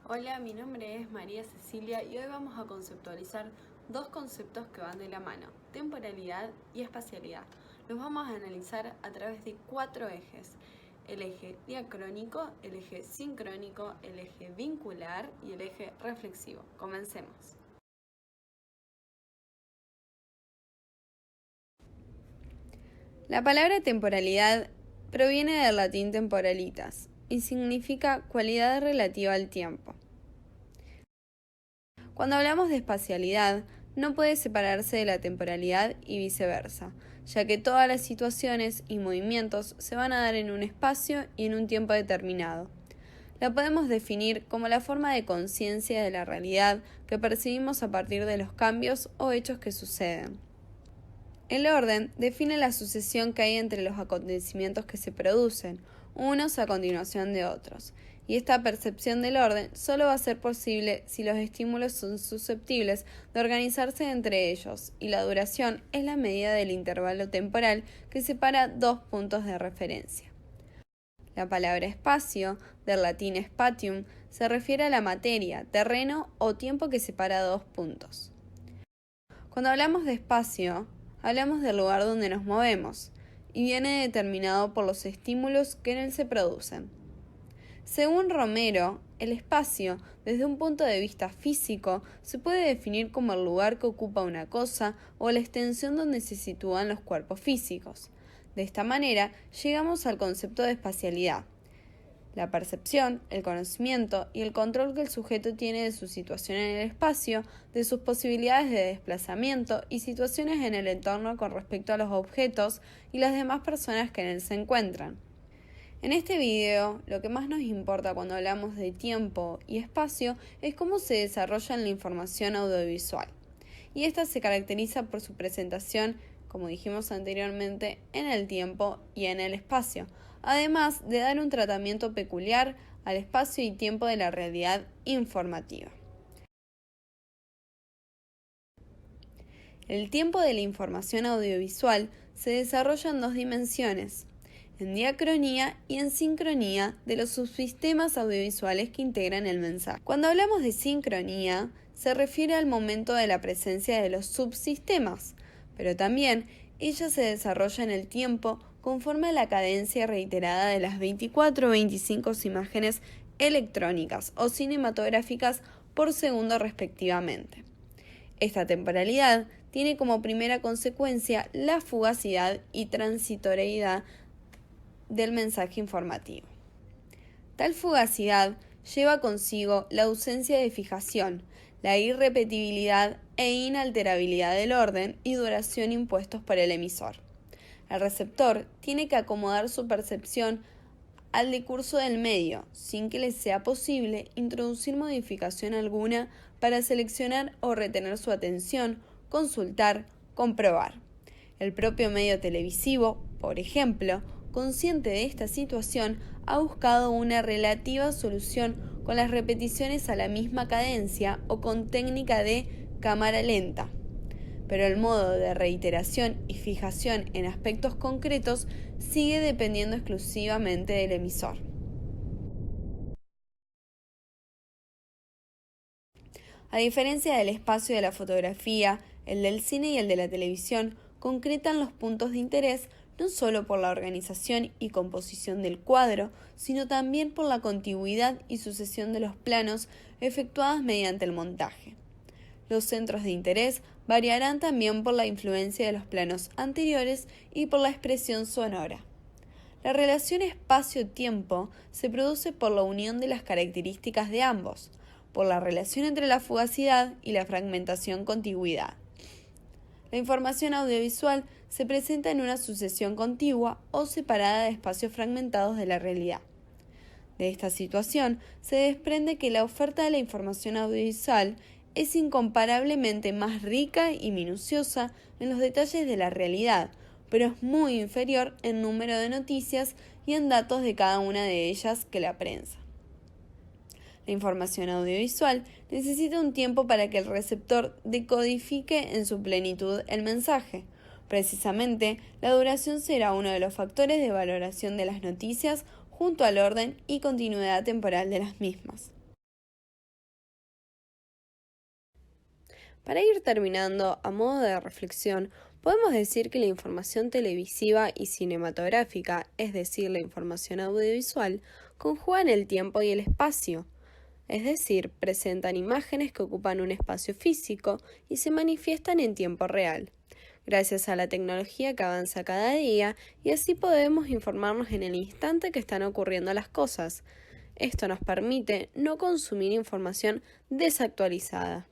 Hola, mi nombre es María Cecilia y hoy vamos a conceptualizar dos conceptos que van de la mano, temporalidad y espacialidad. Los vamos a analizar a través de 4 ejes: el eje diacrónico, el eje sincrónico, el eje vincular y el eje reflexivo. Comencemos. La palabra temporalidad proviene del latín temporalitas y significa cualidad relativa al tiempo. Cuando hablamos de espacialidad, no puede separarse de la temporalidad y viceversa, ya que todas las situaciones y movimientos se van a dar en un espacio y en un tiempo determinado. La podemos definir como la forma de conciencia de la realidad que percibimos a partir de los cambios o hechos que suceden. El orden define la sucesión que hay entre los acontecimientos que se producen, unos a continuación de otros, y esta percepción del orden solo va a ser posible si los estímulos son susceptibles de organizarse entre ellos, y la duración es la medida del intervalo temporal que separa dos puntos de referencia. La palabra espacio, del latín spatium, se refiere a la materia, terreno o tiempo que separa dos puntos. Cuando hablamos de espacio, hablamos del lugar donde nos movemos, y viene determinado por los estímulos que en él se producen. Según Romero, el espacio, desde un punto de vista físico, se puede definir como el lugar que ocupa una cosa o la extensión donde se sitúan los cuerpos físicos. De esta manera, llegamos al concepto de espacialidad. La percepción, el conocimiento y el control que el sujeto tiene de su situación en el espacio, de sus posibilidades de desplazamiento y situaciones en el entorno con respecto a los objetos y las demás personas que en él se encuentran. En este video, lo que más nos importa cuando hablamos de tiempo y espacio es cómo se desarrolla la información audiovisual. Y esta se caracteriza por su presentación, como dijimos anteriormente, en el tiempo y en el espacio, además de dar un tratamiento peculiar al espacio y tiempo de la realidad informativa. El tiempo de la información audiovisual se desarrolla en dos dimensiones: en diacronía y en sincronía de los subsistemas audiovisuales que integran el mensaje. Cuando hablamos de sincronía, se refiere al momento de la presencia de los subsistemas, pero también ella se desarrolla en el tiempo conforme a la cadencia reiterada de las 24 o 25 imágenes electrónicas o cinematográficas por segundo respectivamente. Esta temporalidad tiene como primera consecuencia la fugacidad y transitoriedad del mensaje informativo. Tal fugacidad lleva consigo la ausencia de fijación, la irrepetibilidad e inalterabilidad del orden y duración impuestos por el emisor. El receptor tiene que acomodar su percepción al decurso del medio, sin que le sea posible introducir modificación alguna para seleccionar o retener su atención, consultar, comprobar. El propio medio televisivo, por ejemplo, consciente de esta situación, ha buscado una relativa solución con las repeticiones a la misma cadencia o con técnica de cámara lenta. Pero el modo de reiteración y fijación en aspectos concretos sigue dependiendo exclusivamente del emisor. A diferencia del espacio de la fotografía, el del cine y el de la televisión concretan los puntos de interés no solo por la organización y composición del cuadro, sino también por la contigüidad y sucesión de los planos efectuadas mediante el montaje. Los centros de interés variarán también por la influencia de los planos anteriores y por la expresión sonora. La relación espacio-tiempo se produce por la unión de las características de ambos, por la relación entre la fugacidad y la fragmentación-contigüidad. La información audiovisual se presenta en una sucesión contigua o separada de espacios fragmentados de la realidad. De esta situación se desprende que la oferta de la información audiovisual es incomparablemente más rica y minuciosa en los detalles de la realidad, pero es muy inferior en número de noticias y en datos de cada una de ellas que la prensa. La información audiovisual necesita un tiempo para que el receptor decodifique en su plenitud el mensaje. Precisamente, la duración será uno de los factores de valoración de las noticias junto al orden y continuidad temporal de las mismas. Para ir terminando, a modo de reflexión, podemos decir que la información televisiva y cinematográfica, es decir, la información audiovisual, conjugan el tiempo y el espacio. Es decir, presentan imágenes que ocupan un espacio físico y se manifiestan en tiempo real. Gracias a la tecnología que avanza cada día, y así podemos informarnos en el instante que están ocurriendo las cosas. Esto nos permite no consumir información desactualizada.